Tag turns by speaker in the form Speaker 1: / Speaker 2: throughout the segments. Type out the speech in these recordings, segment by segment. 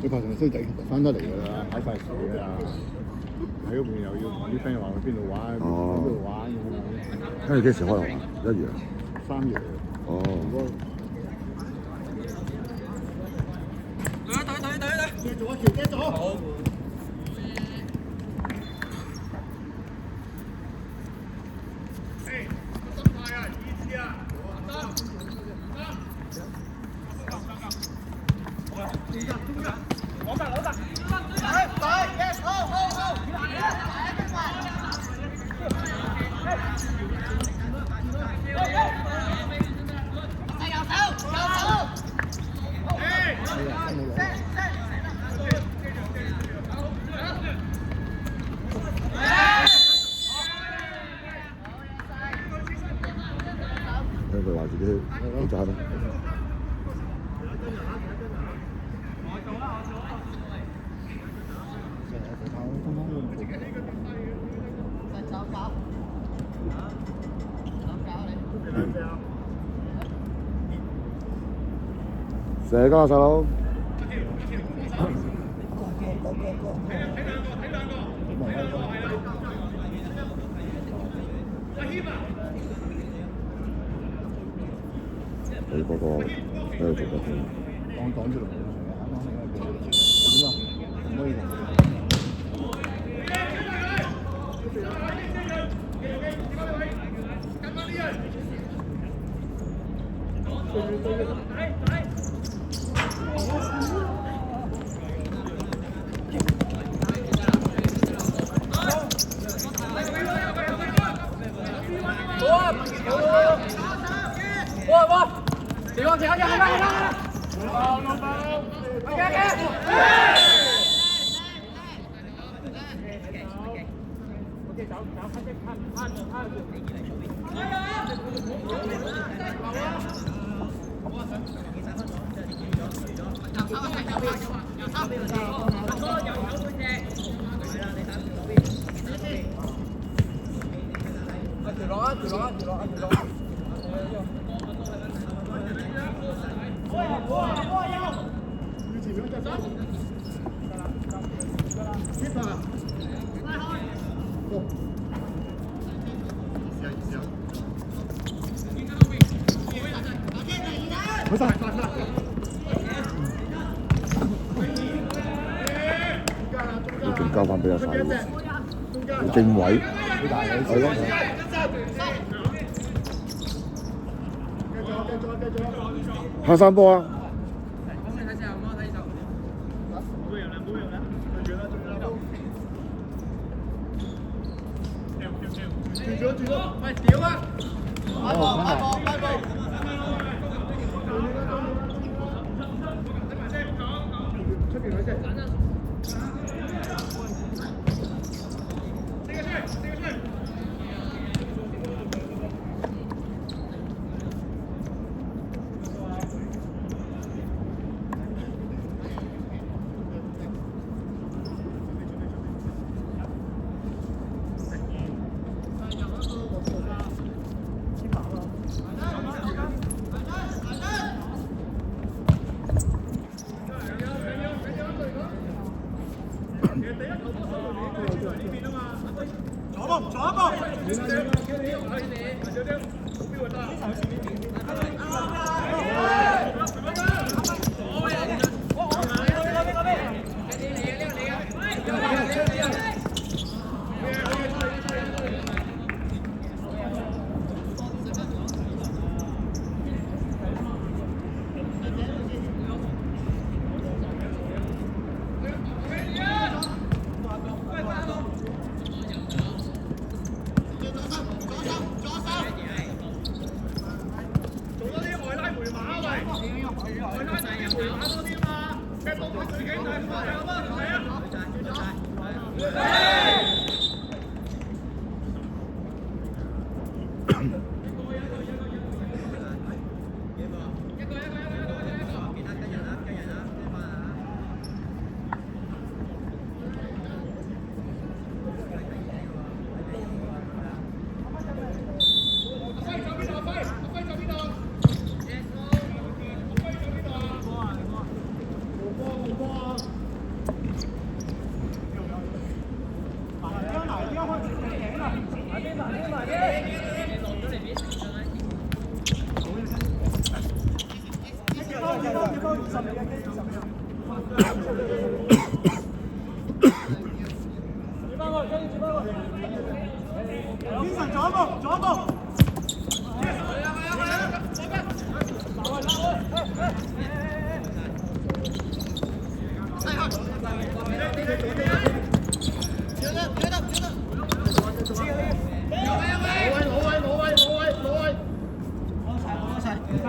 Speaker 1: 你拍成衰仔翻得嚟㗎啦，擺晒樹㗎啦。喺嗰邊又要同啲 friend 話去邊度玩，邊度玩咁樣。
Speaker 2: 跟住幾時開學啊？1月。
Speaker 1: 3月。
Speaker 2: 哦。
Speaker 3: 對，
Speaker 1: 接咗一條，接咗。好。
Speaker 2: 佢話自己好渣咩？射㗎細佬！你嗰個喺度做緊咩？
Speaker 1: 擋住嚟，點啊？唔可以同。
Speaker 2: 要仲交翻俾阿細喎，正位，係咯。下3波啊！
Speaker 3: 喂，屌啊！
Speaker 1: 擺波。出邊嗰隻。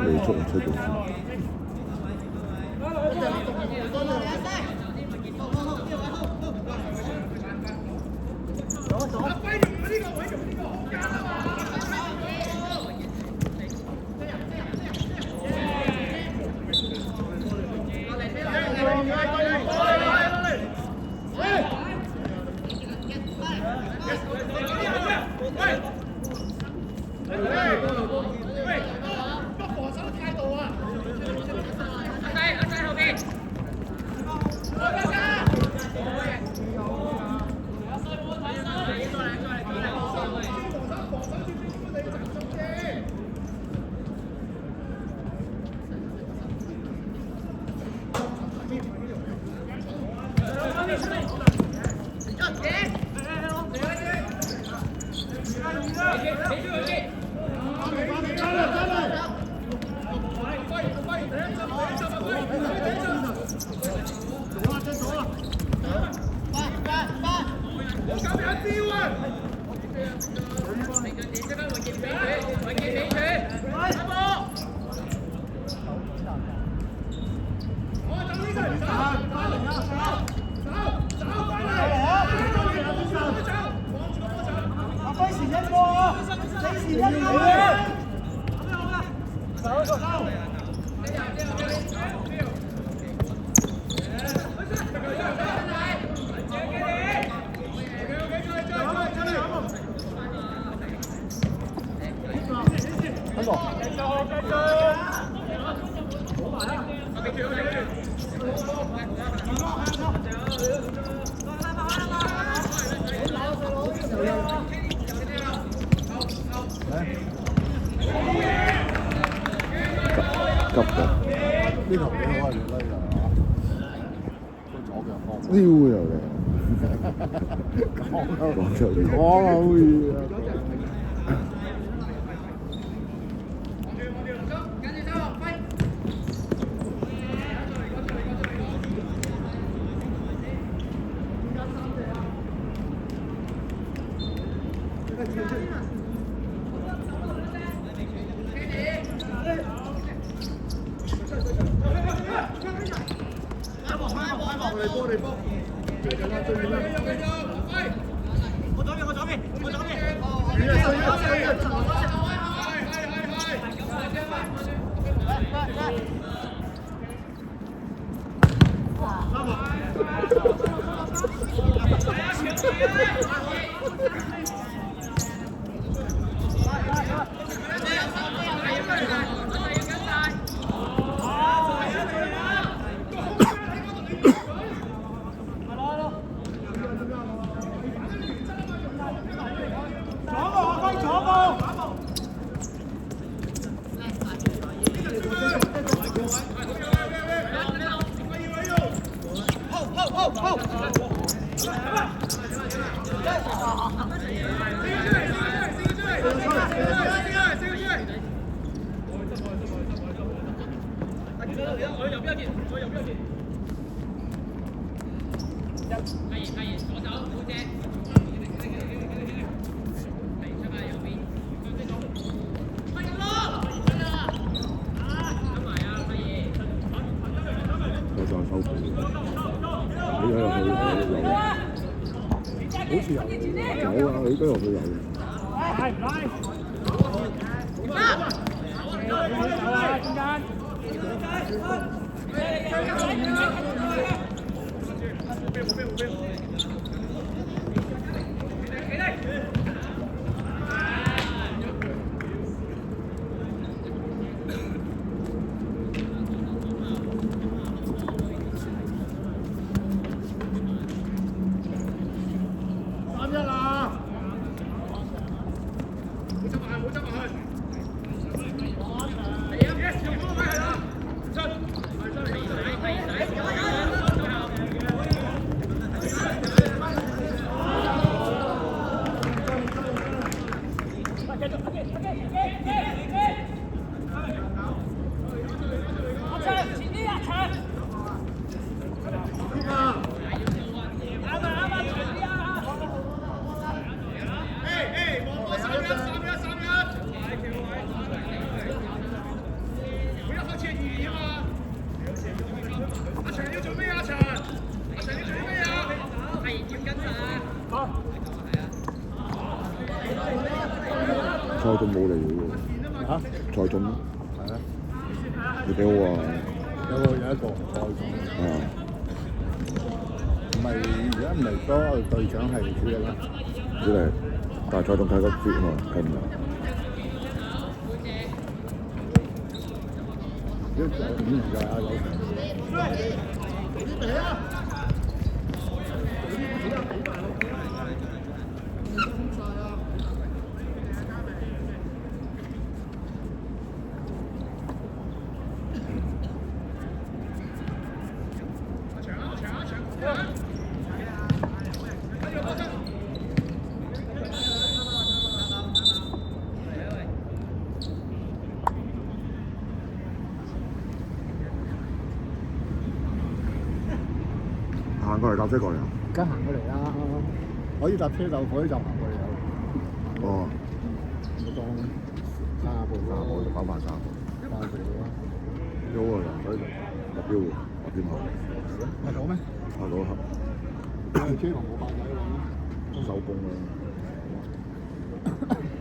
Speaker 2: 你出唔出到？急嘅。
Speaker 1: 呢頭幾好啊，條拉啊！個左腳方。
Speaker 2: 撩又嚟。
Speaker 1: 講
Speaker 2: 出嚟。
Speaker 1: 講啊，好易啊！
Speaker 2: 好攰。你睇落去有，
Speaker 1: 好似有
Speaker 2: 有啊，你都落去有。蔡俊冇嚟喎。
Speaker 1: 嚇？
Speaker 2: 蔡俊咯。
Speaker 1: 係啊。
Speaker 2: 你幾好啊？
Speaker 1: 有一個蔡總。
Speaker 2: 啊。
Speaker 1: 唔係而家唔係多隊長係主力啦。
Speaker 2: 主力，但係蔡俊睇個 fit 啊嘛，睇唔到。
Speaker 1: 呢個5年就係阿老成。
Speaker 2: 行過嚟搭車過嚟啊！
Speaker 1: 梗行過嚟啦，可以搭車就可以就行過嚟。
Speaker 2: 哦，
Speaker 1: 我當30步
Speaker 2: 就跑慢30步。
Speaker 1: 30步啦。
Speaker 2: 有啊，所以目標喎，目標冇。
Speaker 1: 拍到咩？
Speaker 2: 拍到啦。
Speaker 1: 車房冇8位喎。
Speaker 2: 收工啦。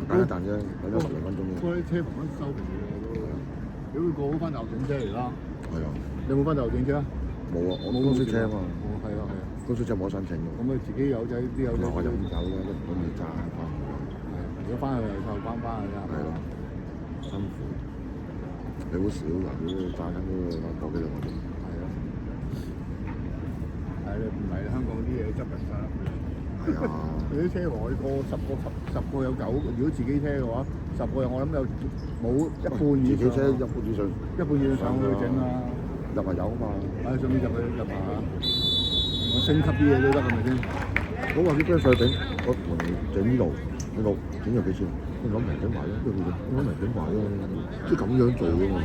Speaker 2: 等一陣啫，等咗10零分鐘啫。
Speaker 1: 嗰啲車房都收皮嘅都。你會過好翻就整車嚟啦。係
Speaker 2: 啊。
Speaker 1: 你有冇翻就整車啊？
Speaker 2: 冇啊，我公司車啊嘛。
Speaker 1: 係啊係啊。
Speaker 2: 公司車冇得申請㗎。
Speaker 1: 咁你自己有仔啲有仔。
Speaker 2: 我就唔走啦，都唔可以揸翻。
Speaker 1: 如果翻去又靠翻㗎。係咯。
Speaker 2: 辛苦。你好少人都揸緊嗰個9幾兩個鐘。
Speaker 1: 係啊。係你唔係香港啲嘢執人晒啦。係啊。佢啲車房可以過10個有9個，如果自己車嘅話，10個我諗有冇一半以上。自己車一半以上。一半以上上去整啊。入埋油啊嘛。係上面入埋。我升級啲嘢都得係咪先？
Speaker 2: 我話啲 friend 上去整，我同整呢度，整咗幾錢？我諗明整埋咯，我諗明整埋咯，即係咁樣做㗎嘛。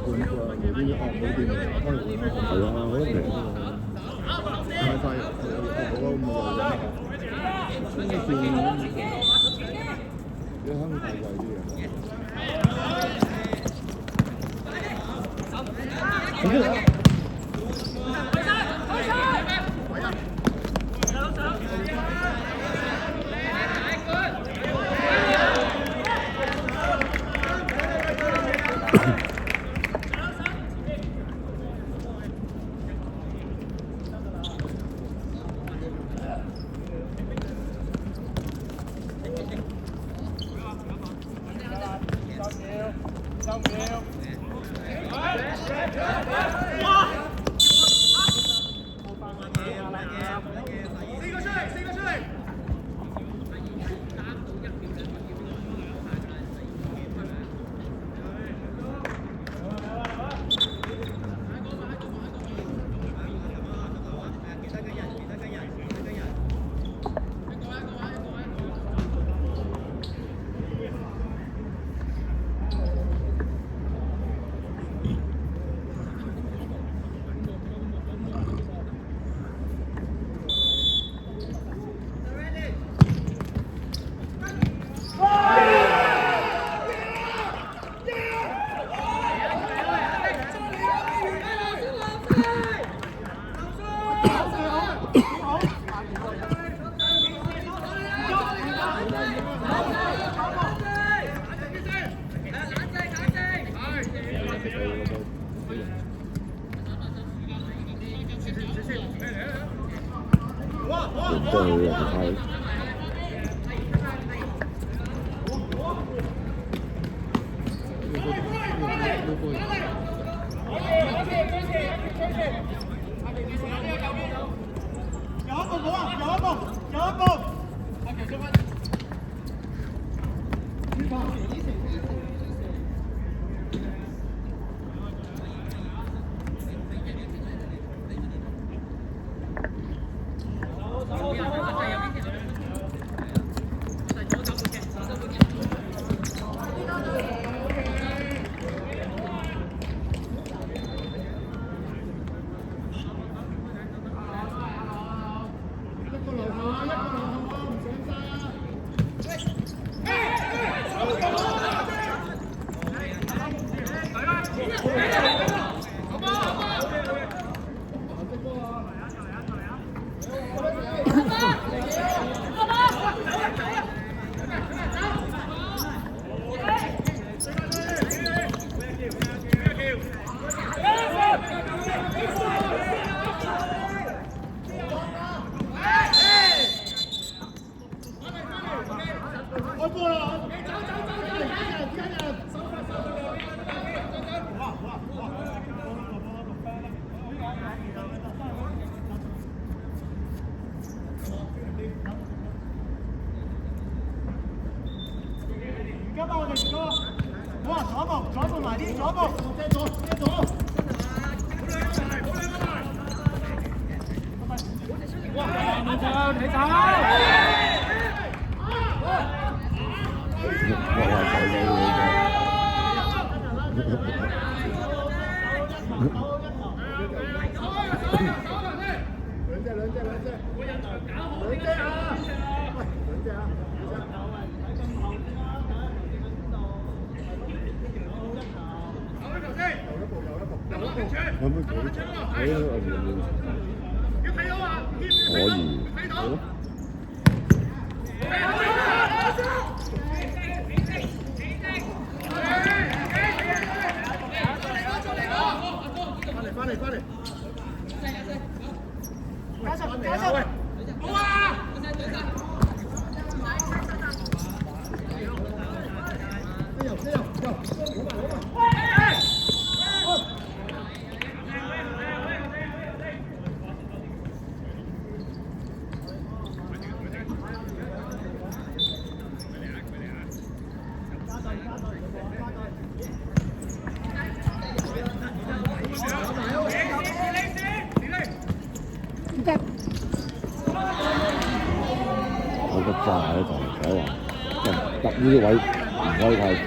Speaker 1: 冇啲冇電嚟，
Speaker 2: 係啊，我都明。
Speaker 1: 快快，好啊咁啊！呢啲線，你香港貴啲啊？收秒。
Speaker 2: 唔得佢人哋派。我個炸喺度，所以話揼呢啲位唔可以太快。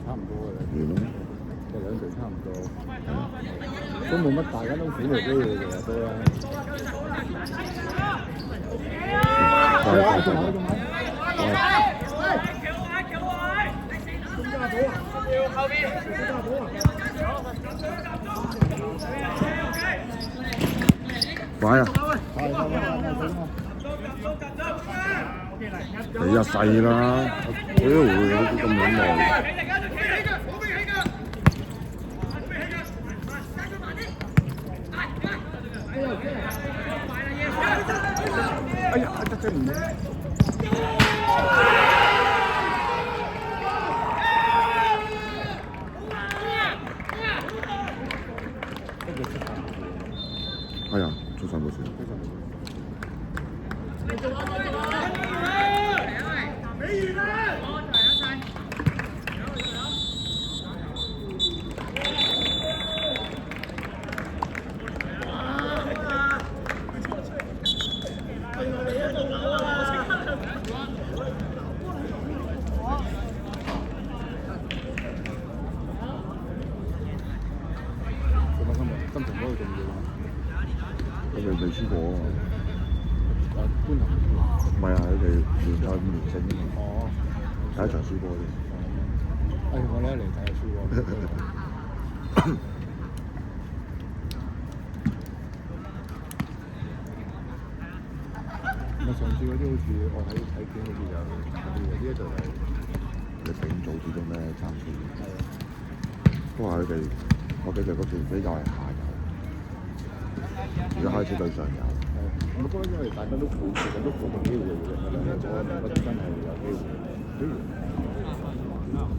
Speaker 2: 差唔多嘅啦，即係兩隊差唔多，都冇乜大家都苦嚟機會嘅都啦。快啊！你一細啦，屌咁撚耐。哎呀，
Speaker 1: 即係唔
Speaker 2: 係啊，出晒冇事。
Speaker 1: 金城嗰個重要啊！
Speaker 2: 佢哋未輸過啊嘛。
Speaker 1: 觀塘
Speaker 2: 唔係啊，佢哋連賽5連勝啊嘛。
Speaker 1: 哦，
Speaker 2: 第一場輸波啫。
Speaker 1: 我哋一嚟睇下輸喎。咪上次嗰啲好似我睇片好似有呢一隊係
Speaker 2: 你丙組始終咧參賽，
Speaker 1: 係啊，
Speaker 2: 都話佢哋我哋嗰團比較係下游，而家開始對上游。
Speaker 1: 係，我覺得因為大家都其實都冇機會嘅，兩個真係有機會。